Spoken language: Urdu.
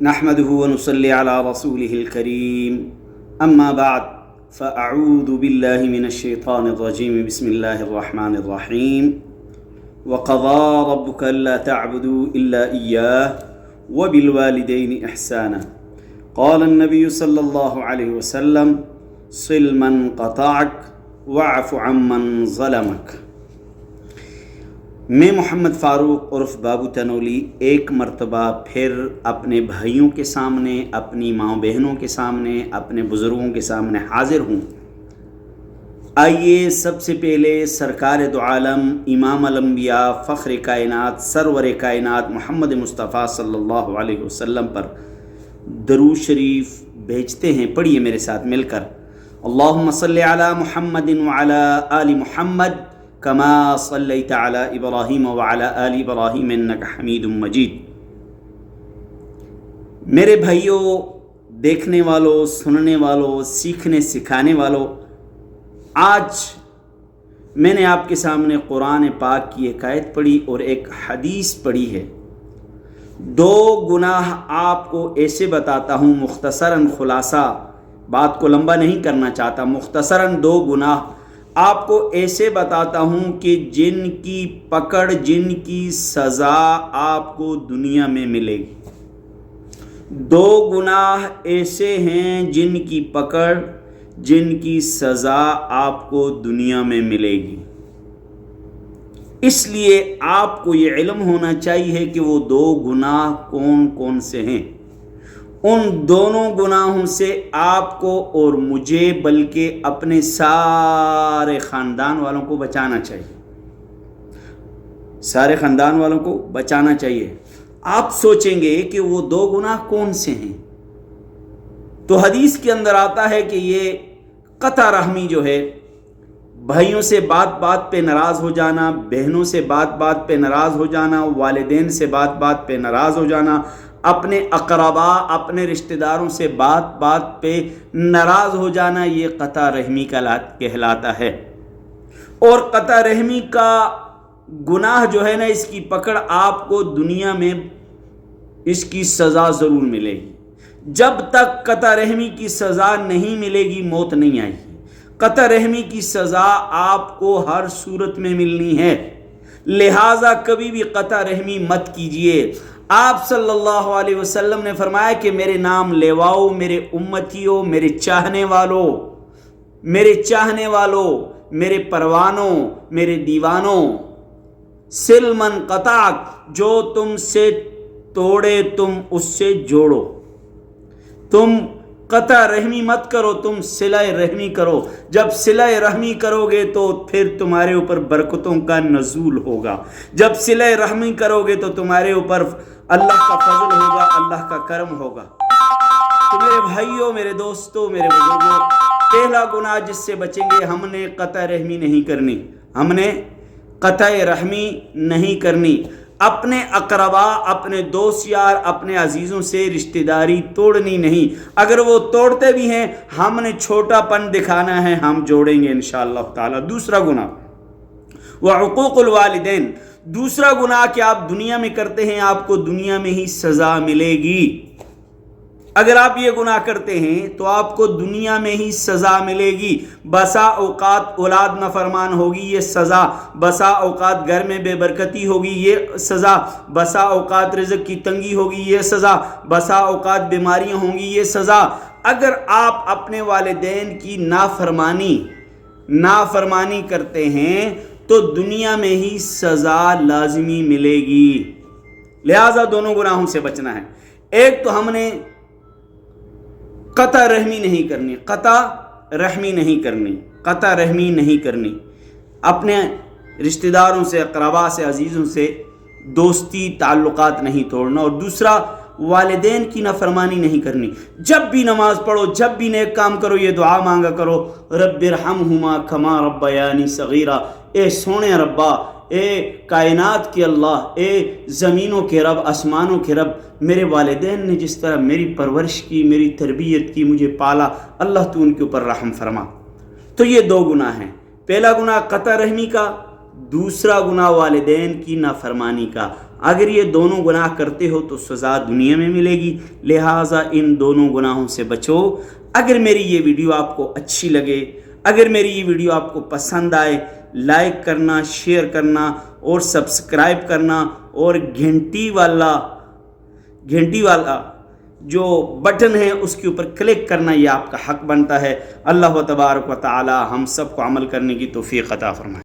نحمده ونصلي على رسوله الكريم أما بعد فأعوذ بالله من الشيطان الرجيم بسم الله الرحمن الرحيم وقضى ربك ألا تعبدوا إلا إياه وبالوالدين إحسانا قال النبي صلى الله عليه وسلم صل من قطعك واعف عمن ظلمك۔ میں محمد فاروق عرف بابو تنولی ایک مرتبہ پھر اپنے بھائیوں کے سامنے، اپنی ماں بہنوں کے سامنے، اپنے بزرگوں کے سامنے حاضر ہوں۔ آئیے سب سے پہلے سرکار دو عالم، امام الانبیاء، فخر کائنات، سرور کائنات محمد مصطفیٰ صلی اللہ علیہ وسلم پر درود شریف بھیجتے ہیں۔ پڑھیے میرے ساتھ مل کر، اللہم صلی علی محمد وعلی آل محمد کما صلیت علی ابراہیم وعلی آل ابراہیم انک حمید مجید۔ میرے بھائیوں، دیکھنے والوں، سننے والوں، سیکھنے سکھانے والوں، آج میں نے آپ کے سامنے قرآن پاک کی ایک آیت پڑھی اور ایک حدیث پڑھی ہے۔ دو گناہ آپ کو ایسے بتاتا ہوں، مختصراً خلاصہ، بات کو لمبا نہیں کرنا چاہتا، مختصراً دو گناہ آپ کو ایسے بتاتا ہوں کہ جن کی پکڑ، جن کی سزا آپ کو دنیا میں ملے گی۔ دو گناہ ایسے ہیں جن کی پکڑ، جن کی سزا آپ کو دنیا میں ملے گی۔ اس لیے آپ کو یہ علم ہونا چاہیے کہ وہ دو گناہ کون کون سے ہیں۔ ان دونوں گناہوں سے آپ کو اور مجھے بلکہ اپنے سارے خاندان والوں کو بچانا چاہیے، سارے خاندان والوں کو بچانا چاہیے۔ آپ سوچیں گے کہ وہ دو گناہ کون سے ہیں، تو حدیث کے اندر آتا ہے کہ یہ قطع رحمی جو ہے، بھائیوں سے بات بات پہ ناراض ہو جانا، بہنوں سے بات بات پہ ناراض ہو جانا، والدین سے بات بات پہ ناراض ہو جانا، اپنے اقربا، اپنے رشتہ داروں سے بات بات پہ ناراض ہو جانا، یہ قطع رحمی کا کہلاتا ہے۔ اور قطع رحمی کا گناہ جو ہے نا، اس کی پکڑ آپ کو دنیا میں اس کی سزا ضرور ملے گی۔ جب تک قطع رحمی کی سزا نہیں ملے گی، موت نہیں آئے گی۔ قطع رحمی کی سزا آپ کو ہر صورت میں ملنی ہے، لہٰذا کبھی بھی قطع رحمی مت کیجیے۔ آپ صلی اللہ علیہ وسلم نے فرمایا کہ میرے نام لیواؤ، میرے امتیوں، میرے چاہنے والوں، میرے پروانوں، میرے دیوانوں، سل من قطعک، جو تم سے توڑے تم اس سے جوڑو۔ تم قطع رحمی مت کرو، تم صلہ رحمی کرو۔ جب صلہ رحمی کرو گے تو پھر تمہارے اوپر برکتوں کا نزول ہوگا۔ جب صلہ رحمی کرو گے تو تمہارے اوپر اللہ کا فضل ہوگا، اللہ کا کرم ہوگا۔ تو میرے بھائیوں، میرے دوستوں، میرے بزرگوں، پہلا گناہ جس سے بچیں گے، ہم نے قطع رحمی نہیں کرنی، ہم نے قطع رحمی نہیں کرنی۔ اپنے اقربا، اپنے دوست یار، اپنے عزیزوں سے رشتہ داری توڑنی نہیں۔ اگر وہ توڑتے بھی ہیں، ہم نے چھوٹا پن دکھانا ہے، ہم جوڑیں گے انشاءاللہ تعالی۔ دوسرا گناہ وعقوق الوالدین، دوسرا گناہ کہ آپ دنیا میں کرتے ہیں، آپ کو دنیا میں ہی سزا ملے گی۔ اگر آپ یہ گناہ کرتے ہیں تو آپ کو دنیا میں ہی سزا ملے گی۔ بسا اوقات اولاد نافرمان ہوگی، یہ سزا۔ بسا اوقات گھر میں بے برکتی ہوگی، یہ سزا۔ بسا اوقات رزق کی تنگی ہوگی، یہ سزا۔ بسا اوقات بیماریاں ہوں گی، یہ سزا۔ اگر آپ اپنے والدین کی نافرمانی کرتے ہیں تو دنیا میں ہی سزا لازمی ملے گی۔ لہٰذا دونوں گناہوں سے بچنا ہے۔ ایک تو ہم نے قطع رحمی نہیں کرنی، قطع رحمی نہیں کرنی، اپنے رشتہ داروں سے، اقربا سے، عزیزوں سے دوستی تعلقات نہیں توڑنا۔ اور دوسرا، والدین کی نافرمانی نہیں کرنی۔ جب بھی نماز پڑھو، جب بھی نیک کام کرو، یہ دعا مانگا کرو، رب ارحمہما کما ربیانی صغیرا، اے سونے ربا، اے کائنات کے اللہ، اے زمینوں کے رب، آسمانوں کے رب، میرے والدین نے جس طرح میری پرورش کی، میری تربیت کی، مجھے پالا، اللہ تو ان کے اوپر رحم فرما۔ تو یہ دو گناہ ہیں۔ پہلا گناہ قطع رحمی کا، دوسرا گناہ والدین کی نافرمانی کا۔ اگر یہ دونوں گناہ کرتے ہو تو سزا دنیا میں ملے گی، لہٰذا ان دونوں گناہوں سے بچو۔ اگر میری یہ ویڈیو آپ کو اچھی لگے، اگر میری یہ ویڈیو آپ کو پسند آئے، لائک کرنا، شیئر کرنا اور سبسکرائب کرنا اور گھنٹی والا جو بٹن ہے اس کے اوپر کلک کرنا، یہ آپ کا حق بنتا ہے۔ اللہ تبارک و تعالی ہم سب کو عمل کرنے کی توفیق عطا فرمائے۔